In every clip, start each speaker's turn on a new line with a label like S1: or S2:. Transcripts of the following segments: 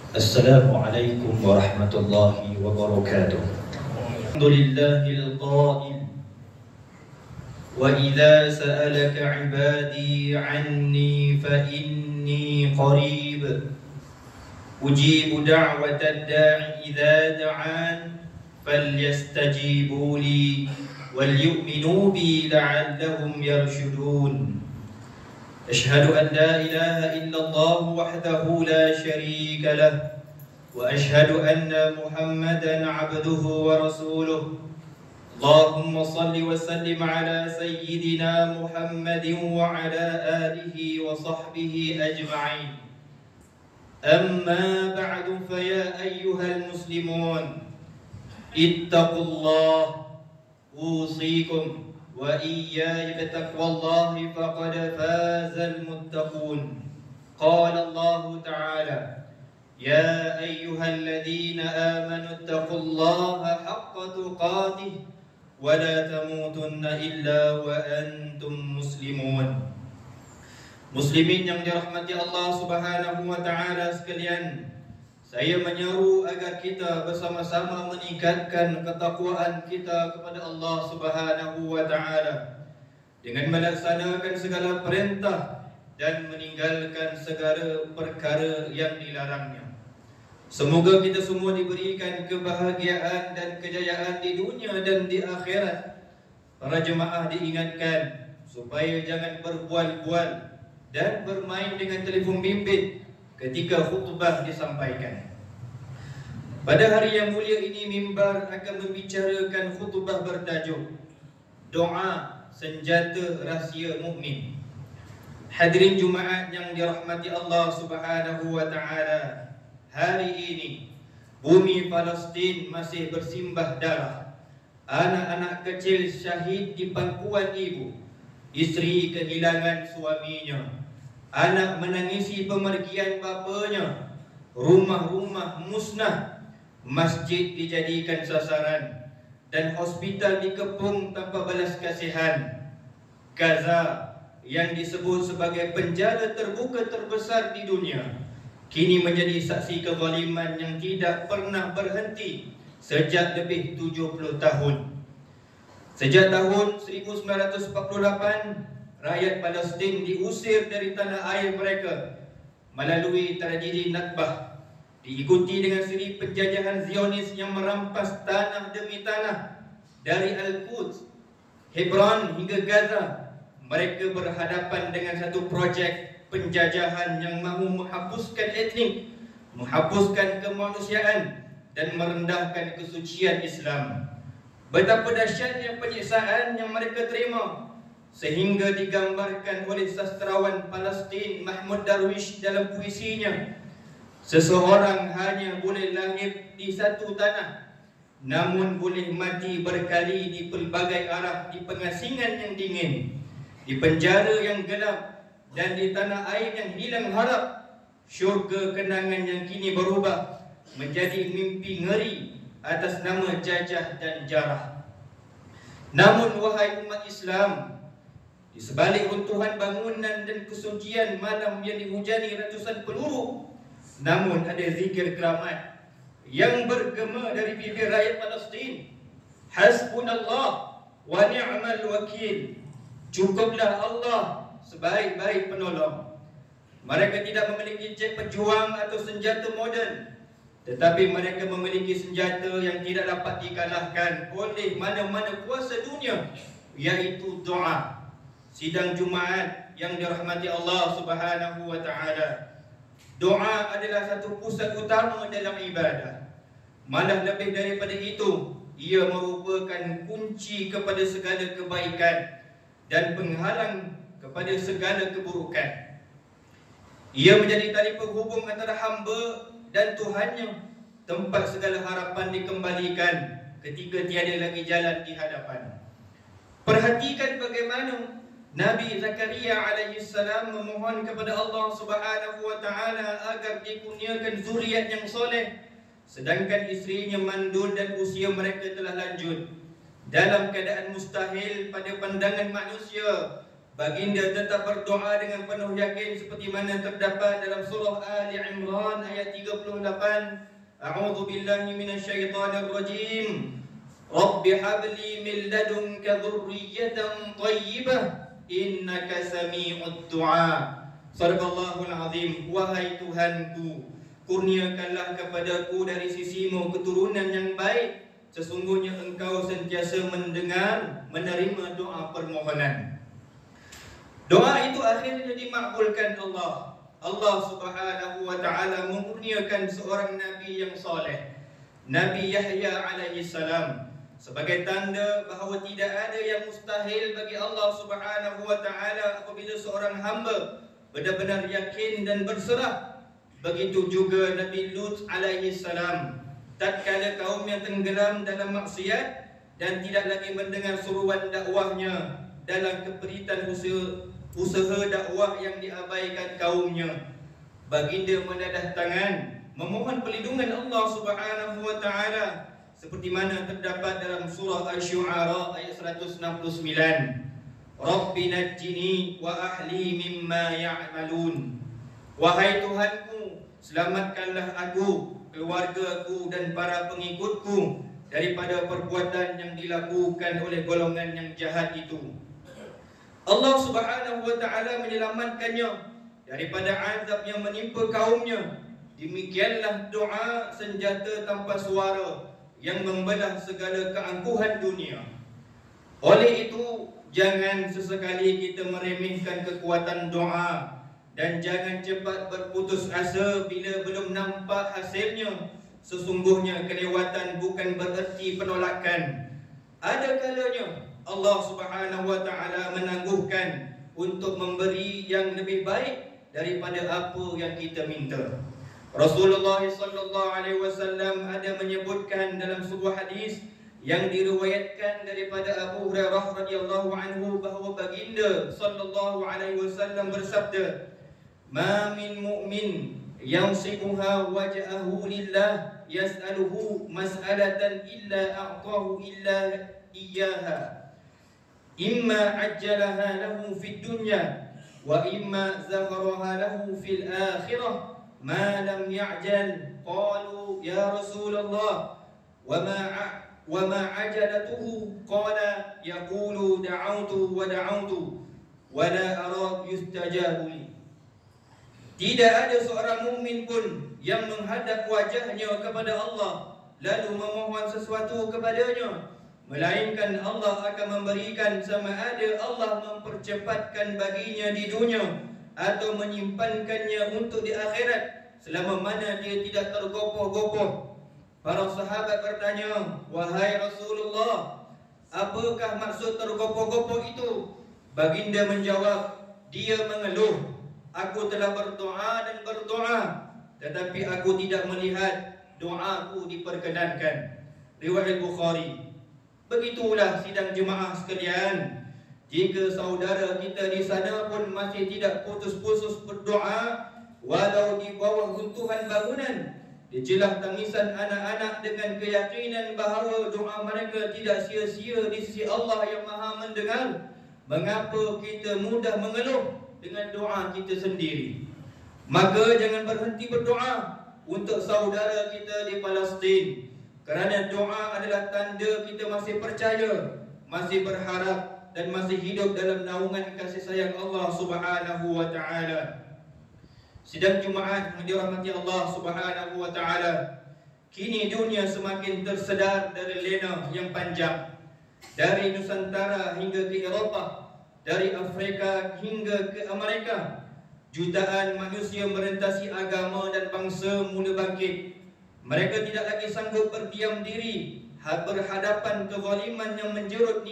S1: Assalamualaikum warahmatullahi wabarakatuh. Alhamdulillahil qail wa idza sa'alaka 'ibadi 'anni fa inni qarib ujibu da'watad da'i idza da'an falyastajibu li wal yu'minu bi la'allahum yarshudun. أشهد أن لا إله إلا الله وحده لا شريك له وأشهد أن محمدا عبده ورسوله اللهم صل وسلم على سيدنا محمد وعلى آله وصحبه أجمعين أما بعد فيا أيها المسلمون اتقوا الله أوصيكم وإياي بتقوى الله فقد فاز المتقون. قال الله تعالى يا أيها الذين آمنوا اتقوا الله حق تقاته ولا تموتن إلا وأنتم مسلمون. Muslimin yang dirahmati Allah Subhanahu wa taala sekalian, saya menyeru agar kita bersama-sama meningkatkan ketakwaan kita kepada Allah Subhanahu wa taala dengan melaksanakan segala perintah dan meninggalkan segala perkara yang dilarangnya. Semoga kita semua diberikan kebahagiaan dan kejayaan di dunia dan di akhirat. Para jemaah diingatkan supaya jangan berbual-bual dan bermain dengan telefon bimbit ketika khutbah disampaikan. Pada hari yang mulia ini, mimbar akan membicarakan khutbah bertajuk Doa Senjata Rahsia Mukmin. Hadirin Jumaat yang dirahmati Allah Subhanahu wa taala, hari ini bumi Palestin masih bersimbah darah. Anak-anak kecil syahid di pangkuan ibu, isteri kehilangan suaminya, anak menangisi pemergian bapanya, rumah-rumah musnah, masjid dijadikan sasaran, dan hospital dikepung tanpa balas kasihan. Gaza yang disebut sebagai penjara terbuka terbesar di dunia kini menjadi saksi kezaliman yang tidak pernah berhenti sejak lebih 70 tahun. Sejak tahun 1948, rakyat Palestin diusir dari tanah air mereka melalui tragedi Nakbah, diikuti dengan siri penjajahan Zionis yang merampas tanah demi tanah dari Al-Quds, Hebron hingga Gaza. Mereka berhadapan dengan satu projek penjajahan yang mahu menghapuskan etnik, menghapuskan kemanusiaan dan merendahkan kesucian Islam. Betapa dahsyatnya penyiksaan yang mereka terima sehingga digambarkan oleh sastrawan Palestin Mahmud Darwish dalam puisinya, seseorang hanya boleh lahir di satu tanah, namun boleh mati berkali di pelbagai arah, di pengasingan yang dingin, di penjara yang gelap, dan di tanah air yang hilang harap. Syurga kenangan yang kini berubah menjadi mimpi ngeri atas nama jajah dan jarah. Namun wahai umat Islam, di sebalik runtuhan bangunan dan kesucian malam yang dihujani ratusan peluru, namun ada zikir keramat yang bergema dari bibir rakyat Palestin. Hasbunallah wa ni'mal wakil. Cukuplah Allah sebaik-baik penolong. Mereka tidak memiliki jet pejuang atau senjata moden, tetapi mereka memiliki senjata yang tidak dapat dikalahkan oleh mana-mana kuasa dunia, yaitu doa. Sidang Jumaat yang dirahmati Allah Subhanahu wa taala, doa adalah satu pusat utama dalam ibadah. Malah lebih daripada itu, ia merupakan kunci kepada segala kebaikan dan penghalang kepada segala keburukan. Ia menjadi tali penghubung antara hamba dan Tuhannya, tempat segala harapan dikembalikan ketika tiada lagi jalan di hadapan. Perhatikan bagaimana Nabi Zakaria alaihi salam memohon kepada Allah Subhanahu wa taala agar dikurniakan zuriat yang soleh, sedangkan isterinya mandul dan usia mereka telah lanjut. Dalam keadaan mustahil pada pandangan manusia Baginda tetap berdoa dengan penuh yakin seperti mana terdapat dalam surah Ali Imran ayat 38. A'udzu billahi minasyaitonir rajim. Rabbi habli min ladunka dzurriyyatan thayyibah innaka sami'ud du'a. Sadaqallahul azim. Wahai Tuhanku, kurniakanlah kepadaku dari sisimu keturunan yang baik. Sesungguhnya engkau sentiasa mendengar, menerima doa permohonan. Doa itu akhirnya dimakbulkan Allah. Allah Subhanahu wa ta'ala memurniakan seorang Nabi yang soleh, Nabi Yahya alaihi salam, sebagai tanda bahawa tidak ada yang mustahil bagi Allah Subhanahu wa ta'ala apabila seorang hamba benar-benar yakin dan berserah. Begitu juga Nabi Lut alaihi salam, tatkala kaum yang tenggelam dalam maksiat dan tidak lagi mendengar seruan dakwahnya dalam keperitan usaha dakwah yang diabaikan kaumnya, baginda menadah tangan memohon perlindungan Allah Subhanahu wa ta'ala seperti mana terdapat dalam surah Asy-Syu'ara ayat 169. Rabbi najjini wa ahli mimma ya'malun. Wahai Tuhanku, selamatkanlah aku, keluargaku dan para pengikutku daripada perbuatan yang dilakukan oleh golongan yang jahat itu. Allah Subhanahu wa ta'ala menyelamatkannya daripada azab yang menimpa kaumnya. Demikianlah doa senjata tanpa suara yang membelah segala keangkuhan dunia. Oleh itu, jangan sesekali kita meremehkan kekuatan doa dan jangan cepat berputus asa bila belum nampak hasilnya. Sesungguhnya kelewatan bukan bererti penolakan. Ada kalanya Allah Subhanahu wa ta'ala menangguhkan untuk memberi yang lebih baik daripada apa yang kita minta. Rasulullah sallallahu alaihi wasallam ada menyebutkan dalam sebuah hadis yang diriwayatkan daripada Abu Hurairah radhiyallahu anhu bahawa baginda sallallahu alaihi wasallam bersabda, "Ma min mu'min yansibuha wajhahu lillah yas'aluhu mas'alatan illa a'tahu illa iyyaha. Imma ajjalaha lahu fid dunya wa imma zakharaha lahu fil akhirah ma lam ya'jal." Qalu ya Rasulullah wa ma ajalatuhu? Qala yaqulu da'awtu wa da'awtu wa la ara yustajabu li. Tidak ada seorang mukmin pun yang menghadap wajahnya kepada Allah lalu memohon sesuatu kepadanya, melainkan Allah akan memberikan sama ada Allah mempercepatkan baginya di dunia atau menyimpankannya untuk di akhirat selama mana dia tidak tergopoh-gopoh. Para sahabat bertanya, "Wahai Rasulullah, apakah maksud tergopoh-gopoh itu?" Baginda menjawab, "Dia mengeluh, aku telah berdoa dan berdoa, tetapi aku tidak melihat doaku diperkenankan." Riwayat Bukhari. Begitulah sidang jemaah sekalian, jika saudara kita di sana pun masih tidak putus-putus berdoa walau di bawah runtuhan bangunan, dijelah tangisan anak-anak dengan keyakinan bahawa doa mereka tidak sia-sia di sisi Allah yang Maha mendengar, mengapa kita mudah mengeluh dengan doa kita sendiri? Maka jangan berhenti berdoa untuk saudara kita di Palestin, kerana doa adalah tanda kita masih percaya, masih berharap dan masih hidup dalam naungan kasih sayang Allah Subhanahu wa ta'ala. Sidang Jumaat yang dirahmati Allah Subhanahu wa ta'ala, kini dunia semakin tersedar dari lena yang panjang. Dari Nusantara hingga ke Eropah, dari Afrika hingga ke Amerika, jutaan manusia merentasi agama dan bangsa mula bangkit. Mereka tidak lagi sanggup berdiam diri berhadapan kezaliman yang menjerut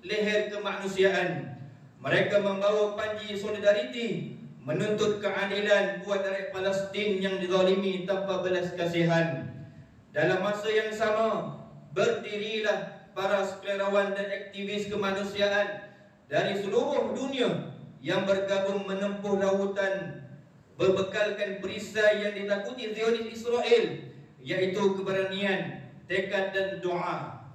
S1: leher kemanusiaan. Mereka membawa panji solidariti menuntut keadilan buat rakyat Palestin yang dizalimi tanpa belas kasihan. Dalam masa yang sama, berdirilah para sukarelawan dan aktivis kemanusiaan dari seluruh dunia yang bergabung menempuh lautan berbekalkan perisai yang ditakuti Zionis Israel, iaitu keberanian, tekad dan doa.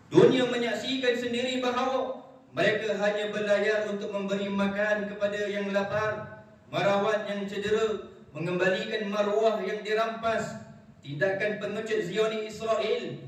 S1: Dunia menyaksikan sendiri bahawa Mereka hanya berlayar untuk memberi makan kepada yang lapar, merawat yang cedera, mengembalikan maruah yang dirampas. Tindakan pengecut Zionis Israel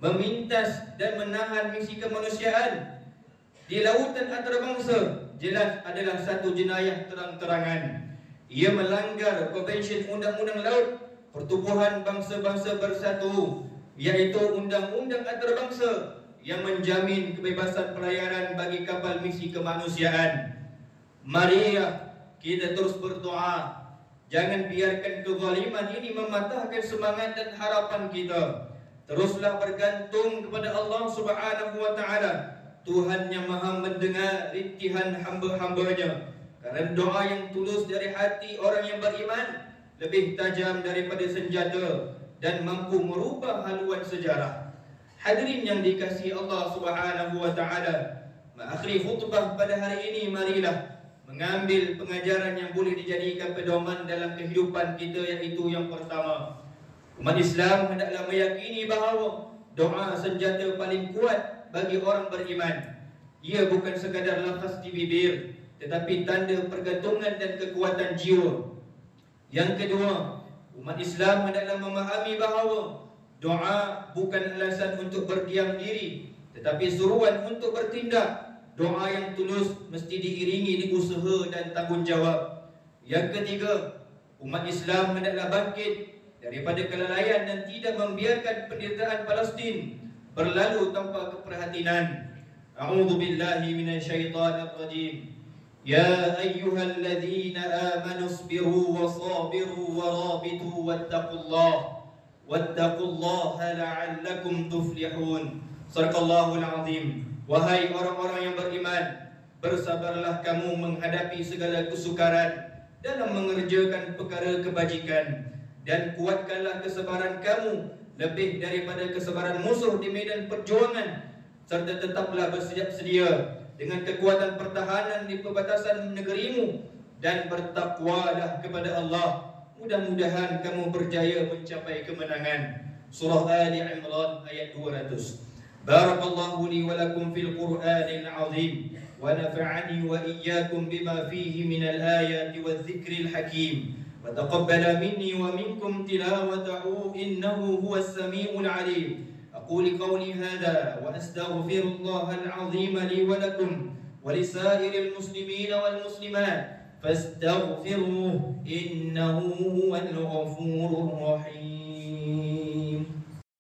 S1: memintas dan menahan misi kemanusiaan di lautan antarabangsa jelas adalah satu jenayah terang-terangan. Ia melanggar Konvensyen Undang-Undang Laut Pertubuhan Bangsa-Bangsa Bersatu, iaitu undang-undang antarabangsa yang menjamin kebebasan pelayaran bagi kapal misi kemanusiaan. Marilah kita terus berdoa. Jangan biarkan kezaliman ini mematahkan semangat dan harapan kita. Teruslah bergantung kepada Allah Subhanahu wa Ta'ala, Tuhan yang Maha mendengar rintihan hamba-hambanya. Kerana doa yang tulus dari hati orang yang beriman lebih tajam daripada senjata dan mampu merubah haluan sejarah. Hadirin yang dikasihi Allah Subhanahu wa Ta'ala, mengakhiri khutbah pada hari ini, marilah mengambil pengajaran yang boleh dijadikan pedoman dalam kehidupan kita, iaitu yang pertama, umat Islam hendaklah meyakini bahawa doa senjata paling kuat bagi orang beriman. Ia bukan sekadar lafaz di bibir, tetapi tanda pergantungan dan kekuatan jiwa. Yang kedua, umat Islam hendaklah memahami bahawa doa bukan alasan untuk berdiam diri, tetapi suruhan untuk bertindak. Doa yang tulus mesti diiringi dengan usaha dan tanggungjawab. Yang ketiga, umat Islam hendaklah bangkit daripada kelalaian dan tidak membiarkan penderitaan Palestin berlalu tanpa keprihatinan. A'udzu billahi minasyaitonir rajim. Ya ayyuhalladzina amanu isbiru wasabiru warabitu wattaqullaha la'allakum tuflihun. Shadaqallahul azim. Wahai orang-orang yang beriman, bersabarlah kamu menghadapi segala kesukaran dalam mengerjakan perkara kebajikan, dan kuatkanlah kesabaran kamu lebih daripada kesabaran musuh di medan perjuangan, serta tetaplah bersiap sedia dengan kekuatan pertahanan di perbatasan negerimu, dan bertakwalah kepada Allah. Mudah-mudahan kamu berjaya mencapai kemenangan. Surah Ali Imran ayat 200. Barakallahu li wa lakum fil Qur'anil azim wa nafa'ani wa iyyakum bima fihi minal ayati waz zikril hakim wa taqabbala minni wa minkum tilawatahu innahu huwas samiul alim. Aqulu qawli hadha wa astaghfirullahal azim li wa lakum wa lisairil muslimin wal muslimat fastaghfiruhu innahu huwal ghafurur rahim.